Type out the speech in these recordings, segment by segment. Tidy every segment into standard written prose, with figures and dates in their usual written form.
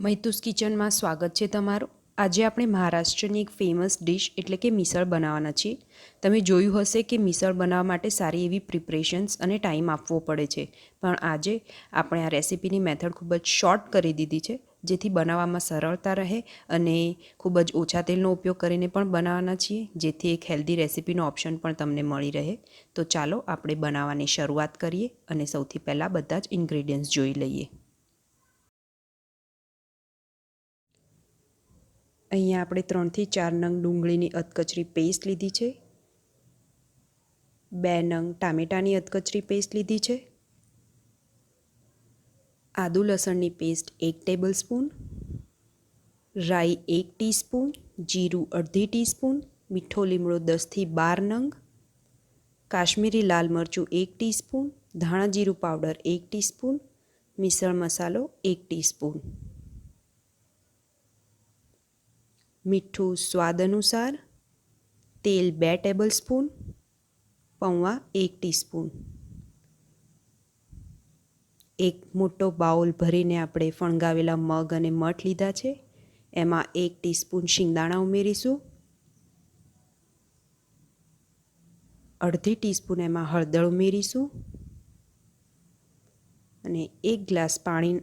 મૈતુસ કિચનમાં સ્વાગત છે તમારું। આજે આપણે મહારાષ્ટ્રની એક ફેમસ ડિશ એટલે કે મિસળ બનાવવાના છીએ। તમે જોયું હશે કે મિસળ બનાવવા માટે સારી એવી પ્રિપરેશન્સ અને ટાઈમ આપવો પડે છે, પણ આજે આપણે આ રેસિપીની મેથડ ખૂબ જ શોર્ટ કરી દીધી છે, જેથી બનાવવામાં સરળતા રહે અને ખૂબ જ ઓછા તેલનો ઉપયોગ કરીને પણ બનાવવાના છીએ, જેથી એક હેલ્ધી રેસિપીનો ઓપ્શન પણ તમને મળી રહે। તો ચાલો આપણે બનાવવાની શરૂઆત કરીએ અને સૌથી પહેલાં બધા જ ઇન્ગ્રેડિયન્ટ્સ જોઈ લઈએ। અહીંયા આપણે 3 થી 4 નંગ ડુંગળીની અધકચરી પેસ્ટ લીધી છે, 2 નંગ ટામેટાની અધકચરી પેસ્ટ લીધી છે, આદુ લસણની પેસ્ટ 1 ટેબલ સ્પૂન, રાઈ 1 ટીસ્પૂન, જીરું અડધી ટીસ્પૂન, મીઠો લીમડો 10 થી 12 નંગ, કાશ્મીરી લાલ મરચું 1 ટીસ્પૂન, ધાણા જીરું પાવડર 1 ટીસ્પૂન, મિસળ મસાલો 1 ટીસ્પૂન, મીઠું સ્વાદ અનુસાર, તેલ 2 ટેબલ સ્પૂન, પૌવા 1 ટીસ્પૂન। એક મોટો બાઉલ ભરીને આપણે ફણગાવેલા મગ અને મઠ લીધા છે, એમાં 1 ટીસ્પૂન શિંગદાણા ઉમેરીશું, અડધી ટીસ્પૂન એમાં હળદર ઉમેરીશું અને 1 ગ્લાસ પાણી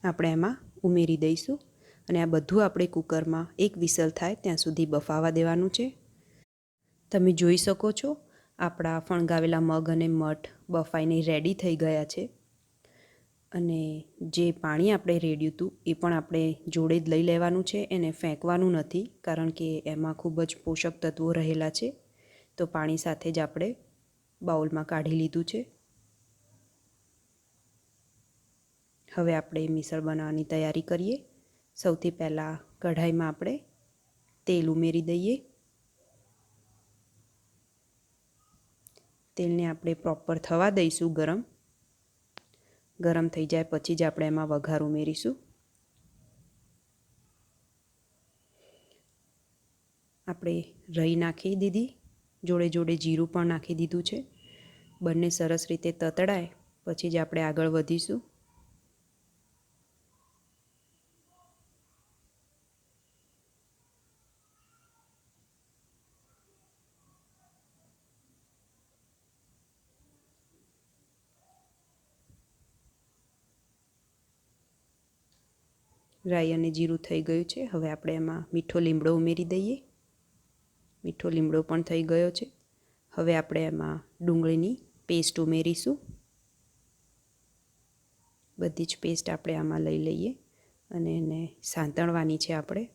આપણે એમાં ઉમેરી દઈશું અને આ બધું આપણે કુકરમાં 1 વિસલ થાય ત્યાં સુધી બફાવા દેવાનું છે। તમે જોઈ શકો છો આપણા ફણગાવેલા મગ અને મઠ બફાઈને રેડી થઈ ગયા છે અને જે પાણી આપણે રેડ્યું હતું એ પણ આપણે જોડે જ લઈ લેવાનું છે, એને ફેંકવાનું નથી કારણ કે એમાં ખૂબ જ પોષક તત્વો રહેલા છે, તો પાણી સાથે જ આપણે બાઉલમાં કાઢી લીધું છે। હવે આપણે મિસળ બનાવવાની તૈયારી કરીએ। સૌથી પહેલાં કઢાઈમાં આપણે તેલ ઉમેરી દઈએ। તેલને આપણે પ્રોપર થવા દઈશું ગરમ થઈ જાય પછી જ આપણે એમાં વઘાર ઉમેરીશું। આપણે રાઈ નાખી દીધી, જોડે જોડે જીરું પણ નાખી દીધું છે। બંને સરસ રીતે તતડાય પછી જ આપણે આગળ વધીશું। રાઈ અને જીરું થઈ ગયું છે, હવે આપણે એમાં મીઠો લીમડો ઉમેરી દઈએ। મીઠો લીમડો પણ થઈ ગયો છે। હવે આપણે એમાં ડુંગળીની પેસ્ટ ઉમેરીશું। બધી જ પેસ્ટ આપણે આમાં લઈ લઈએ અને એને સાંતળવાની છે આપણે।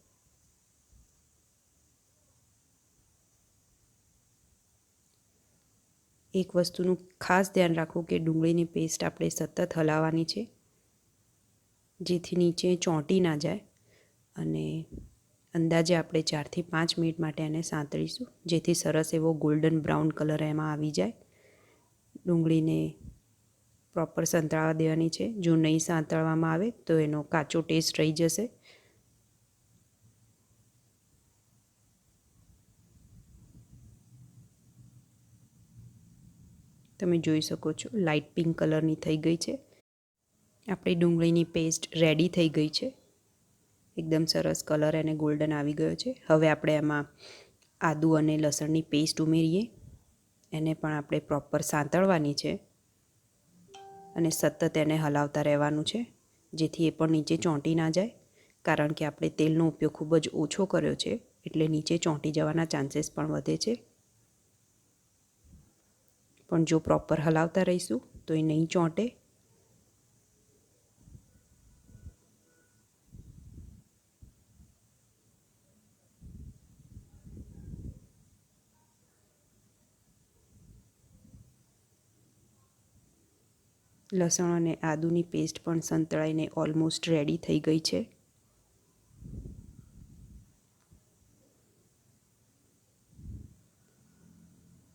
એક વસ્તુનું ખાસ ધ્યાન રાખવું કે ડુંગળીની પેસ્ટ આપણે સતત હલાવવાની છે, જેથી નીચે ચોંટી ના જાય અને અંદાજે આપણે 4 થી 5 મિનિટ માટે એને સાંતળીશું, જેથી સરસ એવો ગોલ્ડન બ્રાઉન કલર એમાં આવી જાય। ડુંગળીને પ્રોપર સંતળાવા દેવાની છે, જો નહીં સાંતળવામાં આવે તો એનો કાચો ટેસ્ટ રહી જશે। તમે જોઈ શકો છો લાઇટ પિંક કલરની થઈ ગઈ છે। આપણી ડુંગળીની પેસ્ટ રેડી થઈ ગઈ છે, એકદમ સરસ કલર અને ગોલ્ડન આવી ગયો છે। હવે આપણે એમાં આદુ અને લસણની પેસ્ટ ઉમેરીએ, એને પણ આપણે પ્રોપર સાંતળવાની છે અને સતત એને હલાવતા રહેવાનું છે, જેથી એ પણ નીચે ચોંટી ના જાય, કારણ કે આપણે તેલનો ઉપયોગ ખૂબ જ ઓછો કર્યો છે એટલે નીચે ચોંટી જવાના ચાન્સીસ પણ વધે છે। પણ જો પ્રોપર હલાવતા રહીશું તો એ નહીં ચોંટે। લસણ અને આદુની પેસ્ટ પણ સંતળાઈને ઓલમોસ્ટ રેડી થઈ ગઈ છે।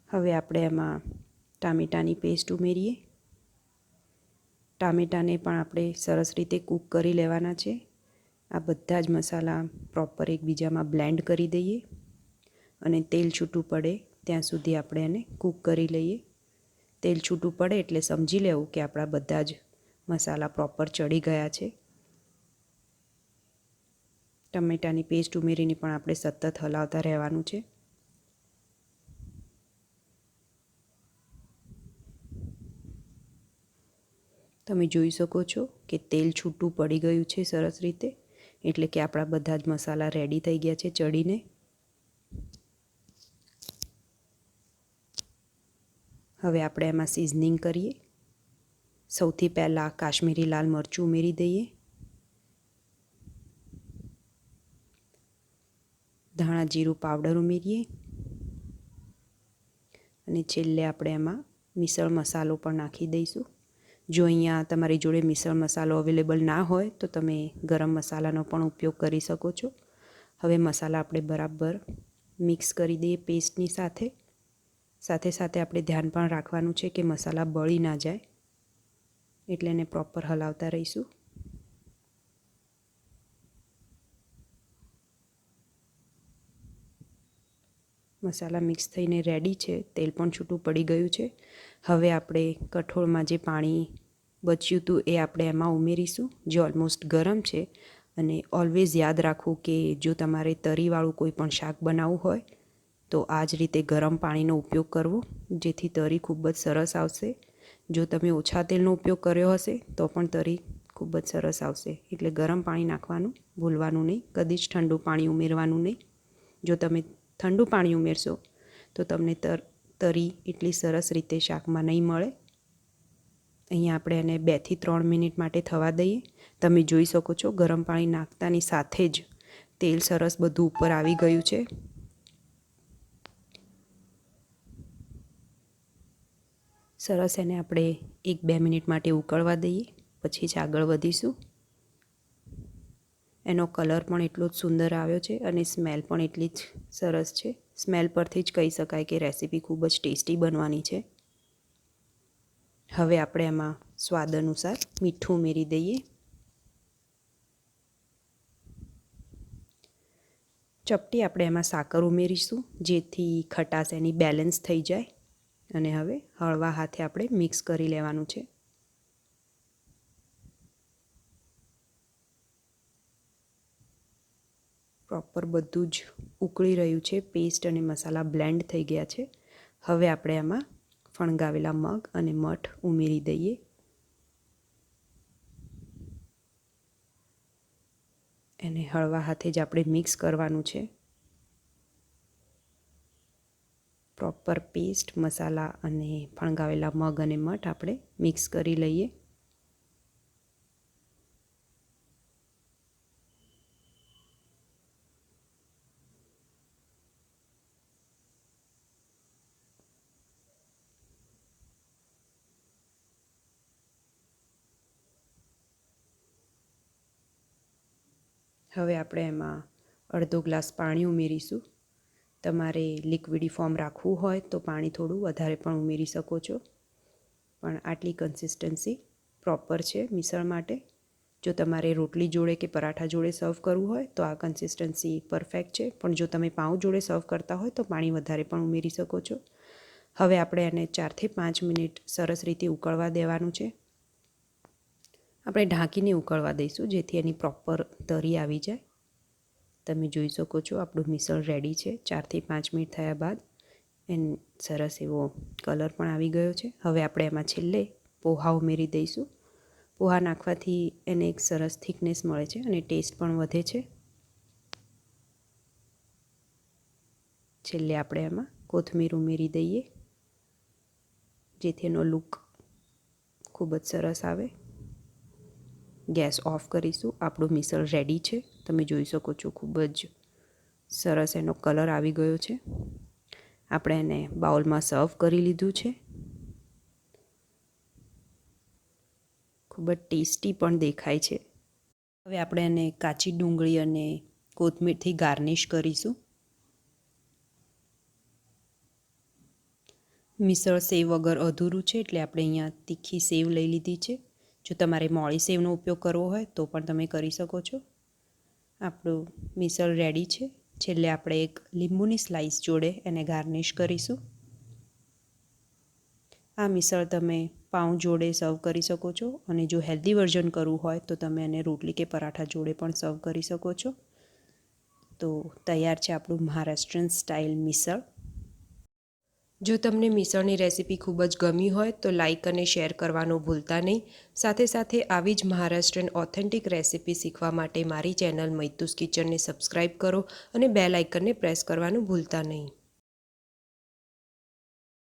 હવે આપણે એમાં ટામેટાની પેસ્ટ ઉમેરીએ। ટામેટાને પણ આપણે સરસ રીતે કૂક કરી લેવાના છે। આ બધા જ મસાલા પ્રોપર એકબીજામાં બ્લેન્ડ કરી દઈએ અને તેલ છૂટું પડે ત્યાં સુધી આપણે એને કૂક કરી લઈએ। તેલ છૂટું પડે એટલે સમજી લેવું કે આપણા બધા જ મસાલા પ્રોપર ચડી ગયા છે। ટમેટાની પેસ્ટ ઉમેરીને પણ આપણે સતત હલાવતા રહેવાનું છે. તમે જોઈ શકો છો કે તેલ છૂટું પડી ગયું છે સરસ રીતે, એટલે કે આપણા બધા જ મસાલા રેડી થઈ ગયા છે ચડીને. હવે આપણે એમાં સિઝનિંગ કરીએ. સૌથી પહેલાં કાશ્મીરી લાલ મરચું ઉમેરી દઈએ. ધાણા જીરું પાવડર ઉમેરીએ અને છેલ્લે આપણે એમાં મિસળ મસાલો પણ નાખી દઈશું. જો અહીંયા તમારી જોડે મિસળ મસાલો અવેલેબલ ના હોય તો તમે ગરમ મસાલાનો પણ ઉપયોગ કરી શકો છો. હવે મસાલા આપણે બરાબર મિક્સ કરી દઈએ પેસ્ટની સાથે. સાથે સાથે આપણે ધ્યાન પણ રાખવાનું છે કે મસાલા બળી ના જાય, એટલે એને પ્રોપર હલાવતા રહીશું. મસાલા મિક્સ થઈને રેડી છે, તેલ પણ છૂટું પડી ગયું છે. હવે આપણે કઠોળમાં જે પાણી બચ્યું હતું એ આપણે એમાં ઉમેરીશું, જે ઓલમોસ્ટ ગરમ છે. અને ઓલવેઝ યાદ રાખવું કે જો તમારે તરીવાળું કોઈ પણ શાક બનાવવું હોય તો આ જ રીતે ગરમ પાણીનો ઉપયોગ કરવો, જેથી તરી ખૂબ જ સરસ આવશે. જો તમે ઓછા તેલનો ઉપયોગ કર્યો હશે તો પણ તરી ખૂબ જ સરસ આવશે. એટલે ગરમ પાણી નાખવાનું ભૂલવાનું નહીં, કદી જ ઠંડુ પાણી ઉમેરવાનું નહીં. જો તમે ઠંડુ પાણી ઉમેરશો તો તમને તરી એટલી સરસ રીતે શાકમાં નહીં મળે. અહીંયા આપણે એને 2 થી 3 મિનિટ માટે થવા દઈએ. તમે જોઈ શકો છો ગરમ પાણી નાખતાની સાથે જ તેલ સરસ બધું ઉપર આવી ગયું છે. સરસ એને આપણે 1-2 મિનિટ માટે ઉકળવા દઈએ, પછી જ આગળ વધીશું. એનો કલર પણ એટલો જ સુંદર આવ્યો છે અને સ્મેલ પણ એટલી જ સરસ છે. સ્મેલ પરથી જ કહી શકાય કે રેસીપી ખૂબ જ ટેસ્ટી બનવાની છે. હવે આપણે એમાં સ્વાદ અનુસાર મીઠું ઉમેરી દઈએ. ચપટી આપણે એમાં સાકર ઉમેરીશું, જેથી ખટાશ એની બેલેન્સ થઈ જાય. અને હવે હળવા હાથે આપણે મિક્સ કરી લેવાનું છે. પ્રોપર બધું જ ઉકળી રહ્યું છે, પેસ્ટ અને મસાલા બ્લેન્ડ થઈ ગયા છે. હવે આપણે એમાં ફણગાવેલા મગ અને મઠ ઉમેરી દઈએ. એને હળવા હાથે જ આપણે મિક્સ કરવાનું છે. પ્રોપર પેસ્ટ, મસાલા અને ફણગાવેલા મગ અને મઠ આપણે મિક્સ કરી લઈએ. હવે આપણે એમાં અડધો ગ્લાસ પાણી ઉમેરીશું. તમારે લિક્વિડી ફોર્મ રાખવું હોય તો પાણી થોડું વધારે પણ ઉમેરી શકો છો, પણ આટલી કન્સિસ્ટન્સી પ્રોપર છે મિસળ માટે. જો તમારે રોટલી જોડે કે પરાઠા જોડે સર્વ કરવું હોય તો આ કન્સિસ્ટન્સી પરફેક્ટ છે, પણ જો તમે પાઉં જોડે સર્વ કરતા હોય તો પાણી વધારે પણ ઉમેરી શકો છો. હવે આપણે એને 4 થી 5 મિનિટ સરસ રીતે ઉકળવા દેવાનું છે. આપણે ઢાંકીને ઉકળવા દઈશું, જેથી એની પ્રોપર તરી આવી જાય. તમે જોઈ શકો છો આપણું મિસળ રેડી છે. 4 થી 5 મિનિટ થયા બાદ સરસ એવો કલર પણ આવી ગયો છે. હવે આપણે એમાં છેલ્લે પોહા ઉમેરી દઈશું. પોહા નાખવાથી એને એક સરસ થિકનેસ મળે છે અને ટેસ્ટ પણ વધે છે. છેલ્લે આપણે એમાં કોથમીર ઉમેરી દઈએ, જેથી એનો લુક ખૂબ જ સરસ આવે. ગેસ ઓફ કરીશું. આપણું મિસળ રેડી છે. તમે જોઈ શકો છો ખૂબ જ સરસ એનો કલર આવી ગયો છે. આપણે એને બાઉલમાં સર્વ કરી લીધું છે. ખૂબ જ ટેસ્ટી પણ દેખાય છે. હવે આપણે એને કાચી ડુંગળી અને કોથમીરથી ગાર્નિશ કરીશું. મિસળ સેવ વગર અધૂરું છે, એટલે આપણે અહીંયા તીખી સેવ લઈ લીધી છે. જો તમારે મોળી સેવનો ઉપયોગ કરવો હોય તો પણ તમે કરી શકો છો. આપણું મિસળ રેડી છે. છેલ્લે આપણે એક લીંબુની સ્લાઇસ જોડે એને ગાર્નિશ કરીશું. આ મિસળ તમે પાઉં જોડે સર્વ કરી શકો છો, અને જો હેલ્ધી વર્ઝન કરવું હોય તો તમે એને રોટલી કે પરાઠા જોડે પણ સર્વ કરી શકો છો. તો તૈયાર છે આપણું મહારાષ્ટ્રન સ્ટાઇલ મિસળ. જો તમને મિસળની રેસીપી ખૂબ જ ગમી હોય તો લાઇક અને શેર કરવાનું ભૂલતા નહીં. સાથે સાથે આવી જ મહારાષ્ટ્રન ઓથેન્ટિક રેસીપી શીખવા માટે મારી ચેનલ મૈતુસ કિચનને સબસ્ક્રાઈબ કરો અને બેલ આઇકનને પ્રેસ કરવાનું ભૂલતા નહીં.